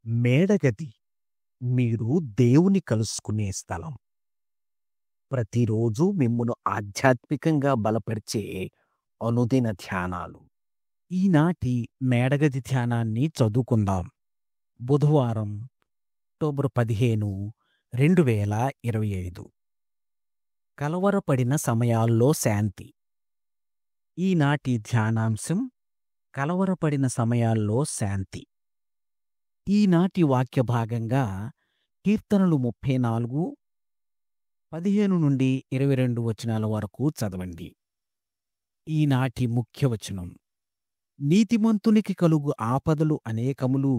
మేడగది మీరు దేవుని కలుసుకునే స్థలం. ప్రతిరోజు మిమ్మును ఆధ్యాత్మికంగా బలపరిచే అనుదిన ధ్యానాలు. ఈనాటి మేడగది ధ్యానాన్ని చదువుకుందాం. బుధవారం అక్టోబర్ 15, 2025. కలవరపడిన సమయాల్లో శాంతి. ఈనాటి ధ్యానాంశం కలవరపడిన సమయాల్లో శాంతి. ఈనాటి వాక్య భాగంగా కీర్తనలు 34, 15 నుండి 22 వచనాల వరకు చదవండి. ఈనాటి ముఖ్య వచనం: నీతిమంతునికి కలుగు ఆపదలు అనేకములు,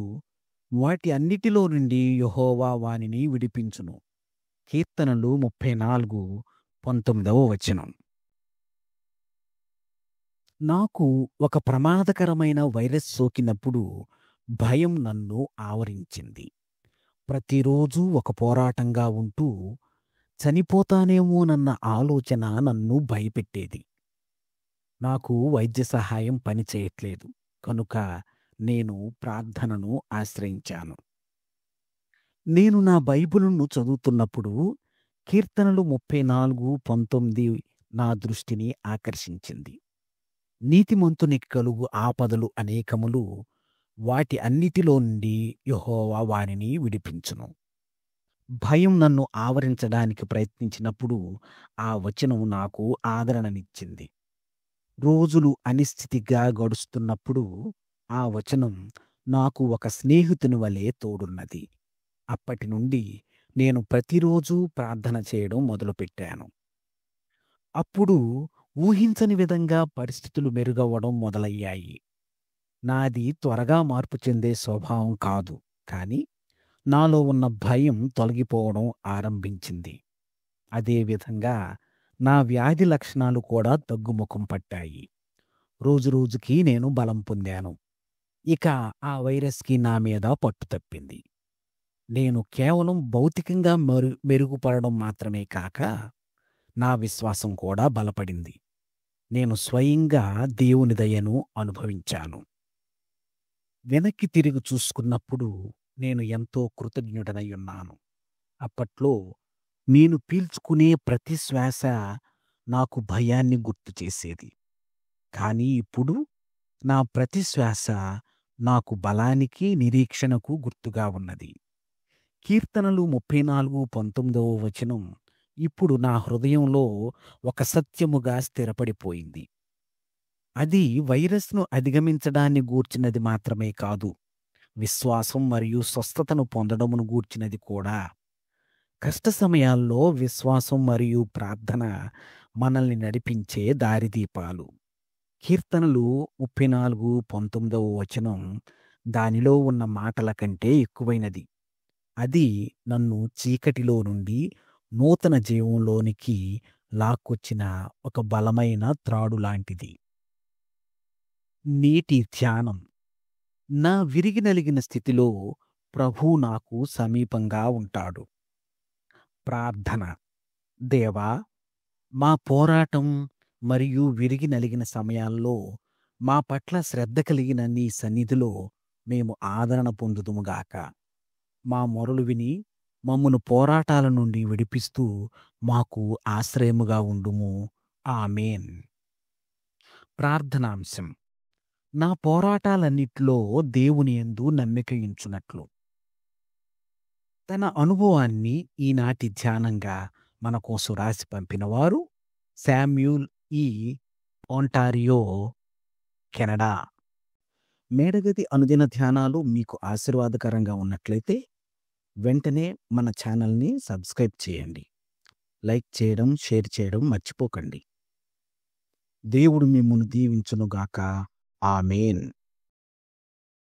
వాటి అన్నిటిలో నుండి యెహోవా వానిని విడిపించును. కీర్తనలు 34, 19వ వచనం. నాకు ఒక ప్రమాదకరమైన వైరస్ సోకినప్పుడు భయం నన్ను ఆవరించింది. ప్రతిరోజూ ఒక పోరాటంగా ఉంటూ చనిపోతానేమోనన్న ఆలోచన నన్ను భయపెట్టేది. నాకు వైద్య సహాయం పనిచేయట్లేదు కనుక నేను ప్రార్థనను ఆశ్రయించాను. నేను నా బైబిలును చదువుతున్నప్పుడు కీర్తనలు 34, 19 నా దృష్టిని ఆకర్షించింది. నీతిమంతునికి కలుగు ఆపదలు అనేకములు, వాటి అన్నిటిలో నుండి యెహోవా వానిని విడిపించును. భయం నన్ను ఆవరించడానికి ప్రయత్నించినప్పుడు ఆ వచనం నాకు ఆదరణనిచ్చింది. రోజులు అనిశ్చితిగా గడుస్తున్నప్పుడు ఆ వచనం నాకు ఒక స్నేహితుని వలె తోడున్నది. అప్పటి నుండి నేను ప్రతిరోజూ ప్రార్థన చేయడం మొదలుపెట్టాను. అప్పుడు ఊహించని విధంగా పరిస్థితులు మెరుగవ్వడం మొదలయ్యాయి. నాది త్వరగా మార్పు చెందే స్వభావం కాదు, కానీ నాలో ఉన్న భయం తొలగిపోవడం ఆరంభించింది. అదేవిధంగా నా వ్యాధి లక్షణాలు కూడా తగ్గుముఖం పట్టాయి. రోజురోజుకి నేను బలం పొందాను. ఇక ఆ వైరస్‌కి నా మీద పట్టు తప్పింది. నేను కేవలం భౌతికంగా మెరుగుపడడం మాత్రమే కాక నా విశ్వాసం కూడా బలపడింది. నేను స్వయంగా దేవుని దయను అనుభవించాను. వెనక్కి తిరిగి చూసుకున్నప్పుడు నేను ఎంతో కృతజ్ఞుడనయ్యున్నాను. అప్పట్లో నేను పీల్చుకునే ప్రతి శ్వాస నాకు భయాన్ని గుర్తు చేసేది. కానీ ఇప్పుడు నా ప్రతి శ్వాస నాకు బలానికి, నిరీక్షణకు గుర్తుగా ఉన్నది. కీర్తనలు 34, 19వ వచనం ఇప్పుడు నా హృదయంలో ఒక సత్యముగా స్థిరపడిపోయింది. అది వైరస్‌ను అధిగమించడాన్ని గూర్చినది మాత్రమే కాదు, విశ్వాసం మరియు స్వస్థతను పొందడమును గూర్చినది కూడా. కష్ట సమయాల్లో విశ్వాసం మరియు ప్రార్థన మనల్ని నడిపించే దారిదీపాలు. కీర్తనలు 34, 19వ వచనం దానిలో ఉన్న మాటల కంటే ఎక్కువైనది. అది నన్ను చీకటిలో నుండి నూతన జీవంలోనికి లాక్కొచ్చిన ఒక బలమైన త్రాడు లాంటిది. నేటి ధ్యానం: నా విరిగి నలిగిన స్థితిలో ప్రభువు నాకు సమీపంగా ఉంటాడు. ప్రార్థన: దేవా, మా పోరాటం మరియు విరిగి నలిగిన సమయాల్లో మా పట్ల శ్రద్ధ కలిగిన నీ సన్నిధిలో మేము ఆదరణ పొందుదుముగాక. మా మొరలు విని మమ్మును పోరాటాల నుండి విడిపిస్తూ మాకు ఆశ్రయముగా ఉండుము. ఆమేన్. ప్రార్థనాంశం: నా పోరాటాలన్నిట్లో దేవుని యందు నమ్మిక ఉంచునట్లు. తన అనుభవాన్ని ఈనాటి ధ్యానంగా మన కోసం రాసి పంపినవారు శామ్యూల్ ఈ. Ontario, Canada. మేడగది అనుదిన ధ్యానాలు మీకు ఆశీర్వాదకరంగా ఉన్నట్లయితే వెంటనే మన ఛానల్ని సబ్స్క్రైబ్ చేయండి. లైక్ చేయడం, షేర్ చేయడం మర్చిపోకండి. దేవుడు మిమ్మును దీవించునుగాక. ఆమేన్.